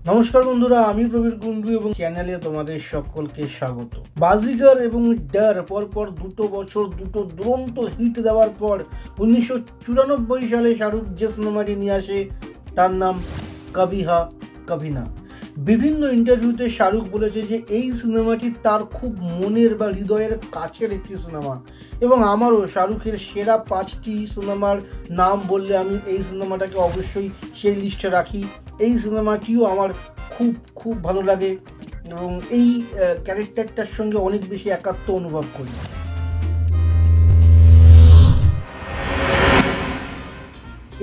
নমস্কার বন্ধুরা, আমি প্রবীর কুন্ডু এবং চ্যানেলে তোমাদের সকলকে স্বাগত। বাজিগর এবং ডর পরপর দুটো বছর দুটো দুরন্ত হিট দেওয়ার পর 1994 সালে শাহরুখ যে সিনেমাটি নিয়ে আসে তার নাম কভি হ্যাঁ কভি না। বিভিন্ন ইন্টারভিউতে শাহরুখ বলেছে যে এই সিনেমাটি তার খুব মনের বা হৃদয়ের কাছের একটি সিনেমা এবং আমারও শাহরুখের সেরা 5টি সিনেমার নাম বললে আমি এই সিনেমাটাকে অবশ্যই সেই লিস্টে রাখি। এই সিনেমাটিও আমার খুব খুব ভালো লাগে এবং এই ক্যারেক্টারটার সঙ্গে অনেক বেশি একাত্ম অনুভব করি।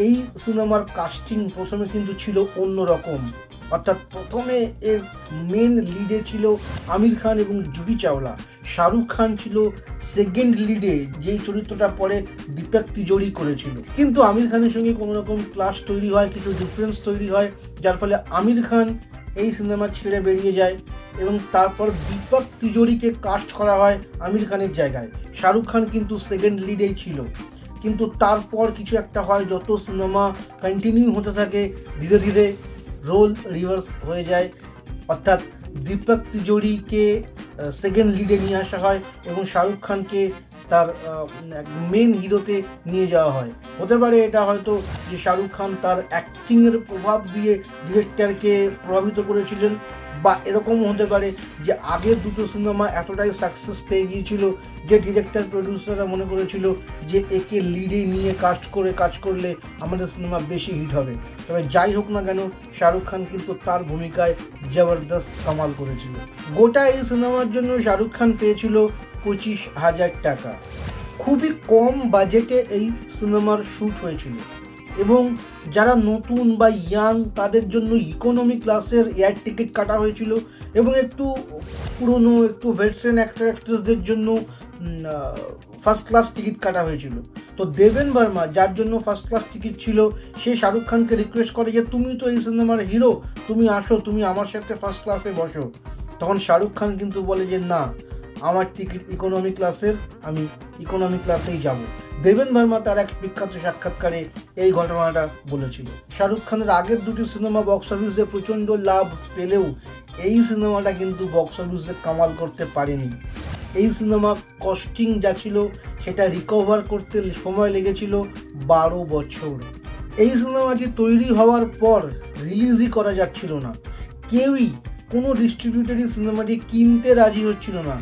এই সিনেমার কাস্টিং প্রথমে কিন্তু ছিল অন্যরকম, অর্থাৎ প্রথমে এর মেন লিডে ছিল আমির খান এবং জুহি চাওলা। শাহরুখ খান ছিল সেকেন্ড লিডে, যেই চরিত্রটা পরে দীপক তিজোরি করেছিল। কিন্তু আমির খানের সঙ্গে কোনো রকম ক্লাশ তৈরি হয়, কিছু ডিফারেন্স তৈরি হয়, যার ফলে আমির খান এই সিনেমা ছেড়ে বেরিয়ে যায় এবং তারপর দীপক তিজোরিকে কাস্ট করা হয় আমির খানের জায়গায়। শাহরুখ খান কিন্তু সেকেন্ড লিডেই ছিল, কিন্তু তারপর কিছু একটা হয়, যত সিনেমা কন্টিনিউ হতে থাকে ধীরে ধীরে রোল রিভার্স হয়ে যায়, অর্থাৎ দীপক তিজোরিকে সেকেন্ড লিডে নিয়ে আসা হয় এবং শাহরুখ খানকে তার মেন হিরোতে নিয়ে যাওয়া হয়। হতে পারে এটা হয়তো যে শাহরুখ খান তার অ্যাক্টিংয়ের প্রভাব দিয়ে ডিরেক্টরকে প্রভাবিত করেছিলেন, বা এরকমও হতে পারে যে আগের দুটো সিনেমা এতটাই সাকসেস পেয়ে গিয়েছিল যে ডিরেক্টর প্রডিউসাররা মনে করেছিল যে একে লিডে নিয়ে কাজ করলে আমাদের সিনেমা বেশি হিট হবে। তবে যাই হোক না কেন, শাহরুখ খান কিন্তু তার ভূমিকায় জবরদস্ত কামাল করেছিল। গোটা এই সিনেমার জন্য শাহরুখ খান পেয়েছিল 25,000 টাকা। খুবই কম বাজেটে এই সিনেমার শ্যুট হয়েছিল এবং যারা নতুন বা ইয়াং তাদের জন্য ইকোনমি ক্লাসের এয়ার টিকিট কাটা হয়েছিল এবং একটু পুরনো একটু ভেটারেন অ্যাক্টর অ্যাক্ট্রেসদের জন্য ফার্স্ট ক্লাস টিকিট কাটা হয়েছিল। তো দেবেন ভার্মা, যার জন্য ফার্স্ট ক্লাস টিকিট ছিল, সে শাহরুখ খানকে রিকোয়েস্ট করে যে তুমি তো এই সিনেমার হিরো, তুমি আসো, তুমি আমার সাথে ফার্স্ট ক্লাসে বসো। তখন শাহরুখ খান কিন্তু বলে যে না, আমার টিকিট ইকোনমি ক্লাসের, আমি ইকোনমি ক্লাসেই যাব। দেবেন ভার্মা তার এক বিখ্যাত সাক্ষাৎকারে এই ঘটনাটা বলেছিল। শাহরুখ খানের আগের দুটি সিনেমা বক্স অফিসে প্রচণ্ড লাভ পেলেও এই সিনেমাটা কিন্তু বক্স অফিসে কামাল করতে পারেনি। এই সিনেমা কস্টিং যা ছিল সেটা রিকভার করতে সময় লেগেছিল 12 বছর। এই সিনেমাটি তৈরি হওয়ার পর রিলিজই করা যাচ্ছিল না, কেউই কোনো ডিস্ট্রিবিউটারই সিনেমাটি কিনতে রাজি হচ্ছিল না,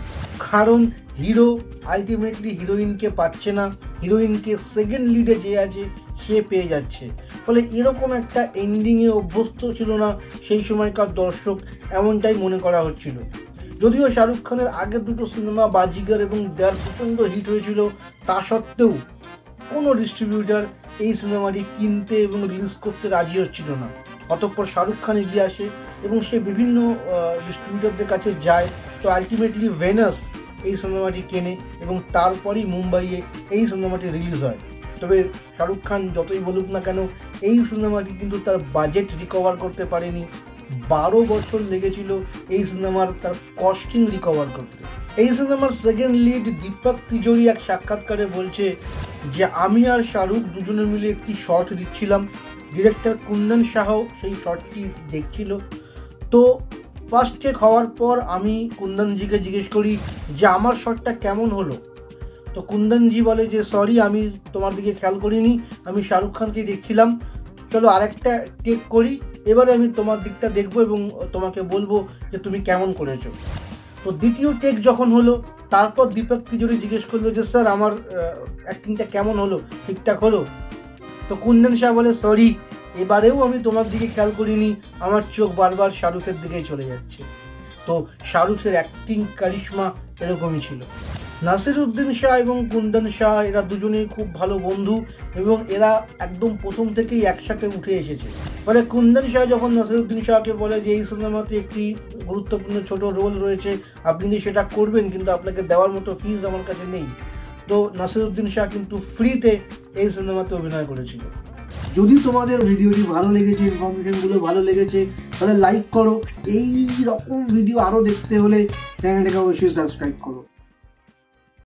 কারণ হিরো আলটিমেটলি হিরোইনকে পাচ্ছে না, হিরোইনকে সেকেন্ড লিডে যে আছে সে পেয়ে যাচ্ছে। ফলে এরকম একটা এন্ডিংয়ে অভ্যস্ত ছিল না সেই সময়কার দর্শক, এমনটাই মনে করা হচ্ছিল। যদিও শাহরুখ খানের আগের দুটো সিনেমা বাজিগর এবং ডর প্রচণ্ড হিট হয়েছিল, তা সত্ত্বেও কোনো ডিস্ট্রিবিউটার এই সিনেমাটি কিনতে এবং রিলিজ করতে রাজি হচ্ছিল না। অতঃপর শাহরুখ খান এগিয়ে আসে এবং সে বিভিন্ন ডিস্ট্রিবিউটারদের কাছে যায়। তো আলটিমেটলি ভেনাস এই সিনেমাটি কেনে এবং তারপরই মুম্বাইয়ে এই সিনেমাটি রিলিজ হয়। তবে শাহরুখ খান যতই বলুক না কেন, এই সিনেমাটি কিন্তু তার বাজেট রিকভার করতে পারেনি। 12 বছর লেগেছিল এই সিনেমার তার কস্টিং রিকভার করতে। এই সিনেমার সেকেন্ড লিড দীপক তিজোরি এক সাক্ষাৎকারে বলছে যে আমি আর শাহরুখ দুজনে মিলে একটি শর্ট দিচ্ছিলাম, ডিরেক্টর কুন্দন শাহ সেই শর্টটি দেখছিল। তো ফার্স্ট টেক হওয়ার পর আমি কুন্দনজিকে জিজ্ঞেস করি যে আমার শর্টটা কেমন হলো। তো কুন্দনজি বলে যে সরি, আমি তোমার দিকে খেয়াল করিনি, আমি শাহরুখ খানকে দেখছিলাম, চলো আরেকটা টেক করি, এবারে আমি তোমার দিকটা দেখবো এবং তোমাকে বলবো যে তুমি কেমন করেছো। তো দ্বিতীয় টেক যখন হলো, তারপর দীপক তিজোরি জিজ্ঞেস করলো যে স্যার আমার অ্যাক্টিংটা কেমন হলো, ঠিকঠাক হলো? তো কুন্দন শাহ বলে সরি, এবারেও আমি তোমার দিকে খেয়াল করিনি, আমার চোখ বারবার শাহরুখের দিকেই চলে যাচ্ছে। তো শাহরুখের অ্যাক্টিং কারিশমা এরকমই ছিল। নাসিরুদ্দিন শাহ এবং কুন্দন শাহ এরা দুজনেই খুব ভালো বন্ধু এবং এরা একদম প্রথম থেকেই একসাথে উঠে এসেছে। ফলে কুন্দন শাহ যখন নাসিরুদ্দিন শাহকে বলে যে এই সিনেমাতে একটি গুরুত্বপূর্ণ ছোট রোল রয়েছে, আপনি যে সেটা করবেন, কিন্তু আপনাকে দেওয়ার মতো ফিজ আমার কাছে নেই, তো নাসিরুদ্দিন শাহ কিন্তু ফ্রিতে এই সিনেমাতে অভিনয় করেছিল। যদি তোমাদের ভিডিওটি ভালো লেগেছে, ইনফরমেশনগুলো ভালো লেগেছে, তাহলে লাইক করো। এই রকম ভিডিও আরও দেখতে হলে চ্যানেলটাকে অবশ্যই সাবস্ক্রাইব করো।